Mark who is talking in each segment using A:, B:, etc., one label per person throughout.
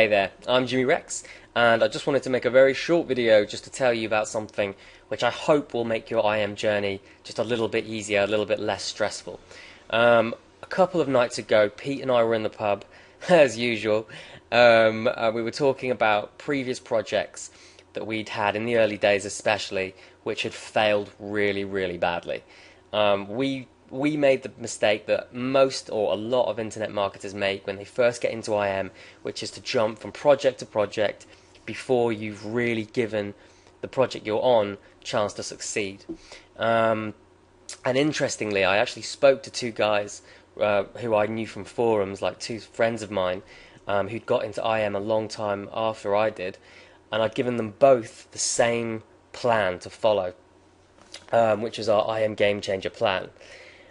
A: Hey there, I'm Jimmy Rex, and I just wanted to make a very short video just to tell you about something which I hope will make your IM journey just a little bit easier, a little bit less stressful. A couple of nights ago, Pete and I were in the pub, as usual. We were talking about previous projects that we'd had in the early days especially, which had failed really, really badly. We made the mistake that most or a lot of internet marketers make when they first get into IM, which is to jump from project to project before you've really given the project you're on chance to succeed. And interestingly, I actually spoke to two guys who I knew from forums, like two friends of mine, who'd got into IM a long time after I did, and I'd given them both the same plan to follow, which is our IM Game Changer plan.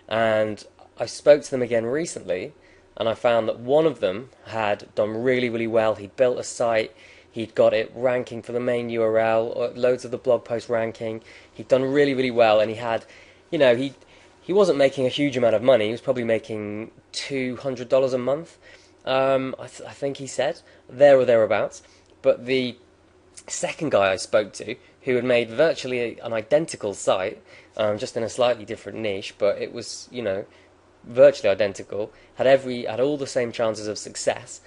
A: And I spoke to them again recently, and I found that one of them had done really, really well. He'd built a site, he'd got it ranking for the main URL, loads of the blog post ranking. He'd done really, really well, and he had, he wasn't making a huge amount of money. He was probably making $200 a month, I think he said, there or thereabouts. But the second guy I spoke to, who had made virtually an identical site, just in a slightly different niche, but it was, virtually identical, had all the same chances of success.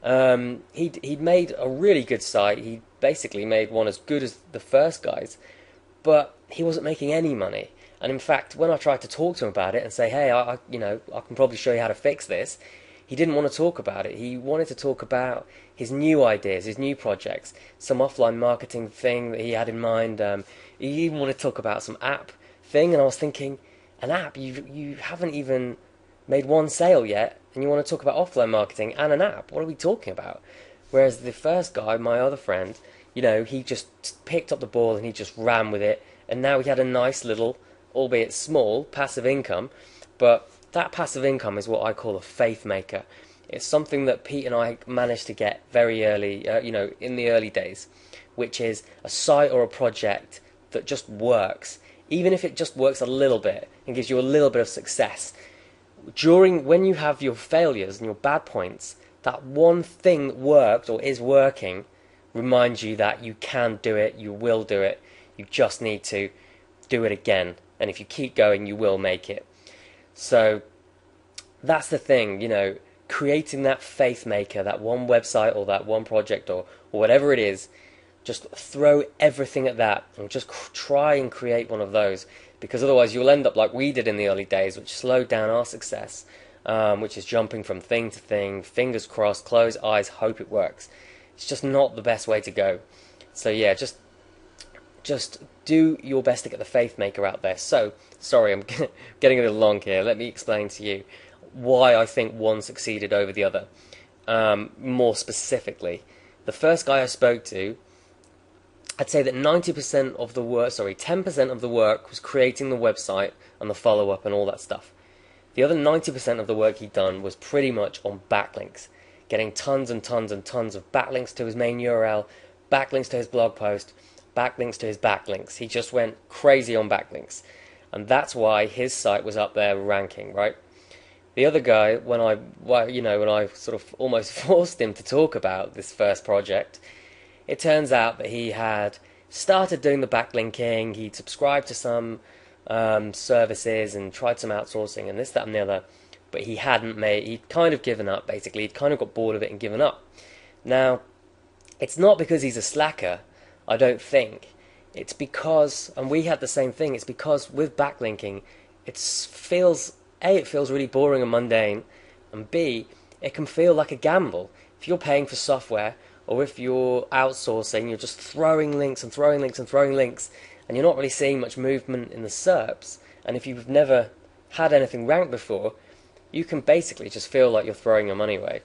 A: He'd made a really good site. He basically made one as good as the first guy's, but he wasn't making any money. And in fact, when I tried to talk to him about it and say, hey, I can probably show you how to fix this, he didn't want to talk about it. He wanted to talk about his new ideas, his new projects, some offline marketing thing that he had in mind. He even wanted to talk about some app thing, and I was thinking, an app? You haven't even made one sale yet, and you want to talk about offline marketing and an app? What are we talking about? Whereas the first guy, my other friend, he just picked up the ball and he just ran with it, and now he had a nice little, albeit small, passive income. But that passive income is what I call a faith maker. It's something that Pete and I managed to get very early, in the early days, which is a site or a project that just works, even if it just works a little bit and gives you a little bit of success. When you have your failures and your bad points, that one thing that worked or is working reminds you that you can do it, you will do it, you just need to do it again. And if you keep going, you will make it. So that's the thing, creating that faith maker, that one website or that one project or whatever it is. Just throw everything at that and just try and create one of those, because otherwise you'll end up like we did in the early days, which slowed down our success, which is jumping from thing to thing, fingers crossed, close eyes, hope it works. It's just not the best way to go. So yeah, just do your best to get the faith maker out there. So, sorry, I'm getting a little long here. Let me explain to you why I think one succeeded over the other. More specifically, the first guy I spoke to, I'd say that 90% of the work, 10% of the work was creating the website and the follow-up and all that stuff. The other 90% of the work he'd done was pretty much on backlinks, getting tons and tons and tons of backlinks to his main URL, backlinks to his blog post, backlinks to his backlinks. He just went crazy on backlinks, and that's why his site was up there ranking, right? The other guy, when I sort of almost forced him to talk about this first project, it turns out that he had started doing the backlinking, he'd subscribed to some services and tried some outsourcing and this, that and the other, but he'd kind of given up, basically. He'd kind of got bored of it and given up. Now, it's not because he's a slacker, I don't think. It's because, and we had the same thing, it's because with backlinking, it feels really boring and mundane, and B, it can feel like a gamble. If you're paying for software, or if you're outsourcing, you're just throwing links and throwing links and throwing links, and you're not really seeing much movement in the SERPs, and if you've never had anything ranked before, you can basically just feel like you're throwing your money away.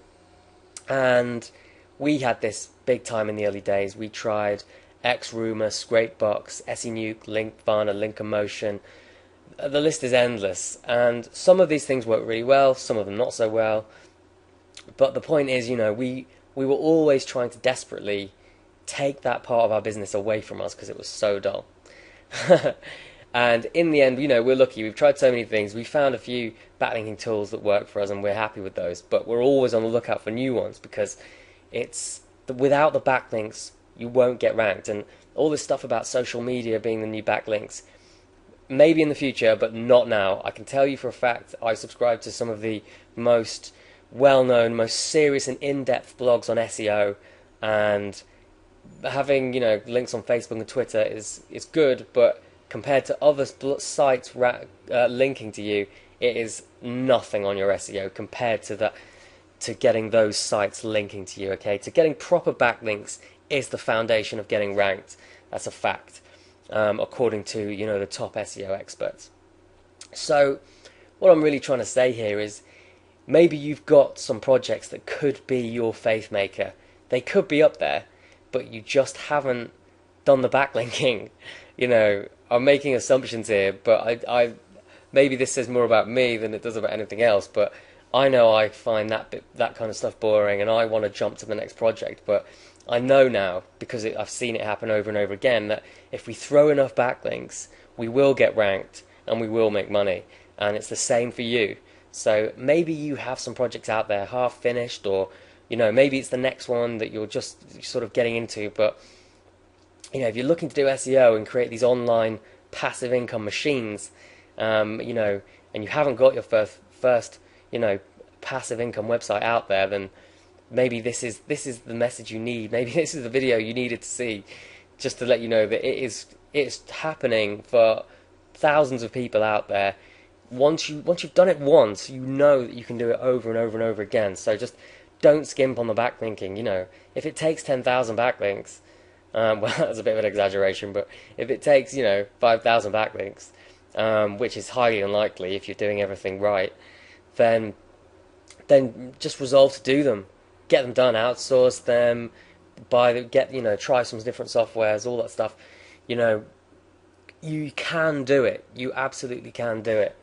A: And we had this big time in the early days. We tried XRumor, Scrapebox, SENuke, Linkvana, Linkomotion. The list is endless, and some of these things work really well, some of them not so well. But the point is, we were always trying to desperately take that part of our business away from us because it was so dull. And in the end, we're lucky. We've tried so many things. We found a few backlinking tools that work for us, and we're happy with those. But we're always on the lookout for new ones because it's without the backlinks, you won't get ranked. And all this stuff about social media being the new backlinks, maybe in the future, but not now. I can tell you for a fact, I subscribe to some of the most well-known, most serious and in-depth blogs on SEO, and having, you know, links on Facebook and Twitter is good, but compared to other sites linking to you, it is nothing on your SEO compared to getting those sites linking to you. Okay, to getting proper backlinks is the foundation of getting ranked. That's a fact, according to, you know, the top SEO experts. So what I'm really trying to say here is, maybe you've got some projects that could be your faith maker. They could be up there, but you just haven't done the backlinking. You know, I'm making assumptions here, but I maybe this says more about me than it does about anything else. But I know I find that kind of stuff boring, and I want to jump to the next project. But I know now, because I've seen it happen over and over again, that if we throw enough backlinks, we will get ranked and we will make money. And it's the same for you. So maybe you have some projects out there half finished, or, you know, maybe it's the next one that you're just sort of getting into. But, you know, if you're looking to do SEO and create these online passive income machines, you know, and you haven't got your first, you know, passive income website out there, then maybe this is the message you need. Maybe this is the video you needed to see, just to let you know that it's happening for thousands of people out there. Once you've done it once, you know that you can do it over and over and over again. So just don't skimp on the backlinking. You know, if it takes 10,000 backlinks, well, that's a bit of an exaggeration, but if it takes, you know, 5,000 backlinks, which is highly unlikely if you're doing everything right, then just resolve to do them. Get them done, outsource them, try some different softwares, all that stuff. You know, you can do it. You absolutely can do it.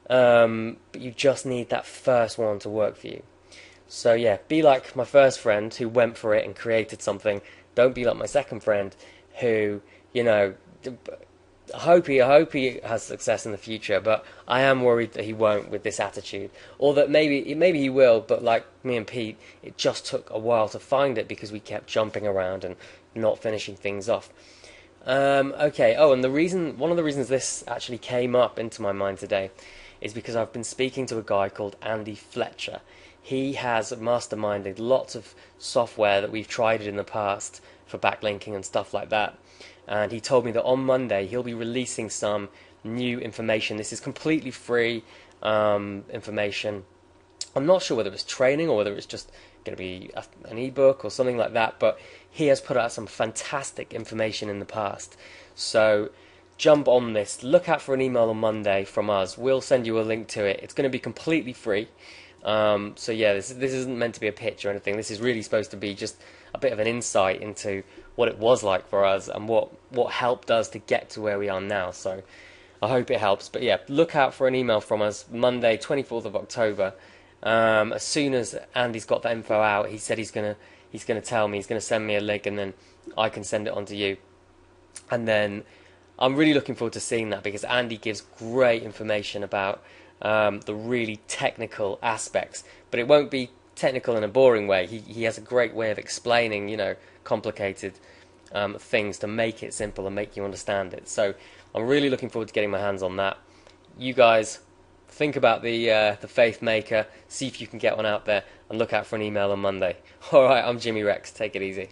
A: But you just need that first one to work for you. So yeah, be like my first friend who went for it and created something. Don't be like my second friend who, you know, I hope he has success in the future, but I am worried that he won't with this attitude. Or that maybe he will, but like me and Pete, it just took a while to find it because we kept jumping around and not finishing things off. Okay, and one of the reasons this actually came up into my mind today is because I've been speaking to a guy called Andy Fletcher. He has masterminded lots of software that we've tried in the past for backlinking and stuff like that. And he told me that on Monday he'll be releasing some new information. This is completely free information. I'm not sure whether it's training or whether it's just going to be an ebook or something like that, but he has put out some fantastic information in the past. So jump on this. Look out for an email on Monday from us. We'll send you a link to it. It's going to be completely free. So yeah, this isn't meant to be a pitch or anything. This is really supposed to be just a bit of an insight into what it was like for us and what helped us to get to where we are now. So I hope it helps. But yeah, look out for an email from us Monday, 24th of October. As soon as Andy's got that info out, he said he's gonna tell me, he's gonna send me a link, and then I can send it on to you. And then I'm really looking forward to seeing that, because Andy gives great information about the really technical aspects, but it won't be technical in a boring way. He has a great way of explaining, you know, complicated things to make it simple and make you understand it. So I'm really looking forward to getting my hands on that. You guys think about the Faith Maker, see if you can get one out there, and look out for an email on Monday. Alright, I'm Jimmy Rex, take it easy.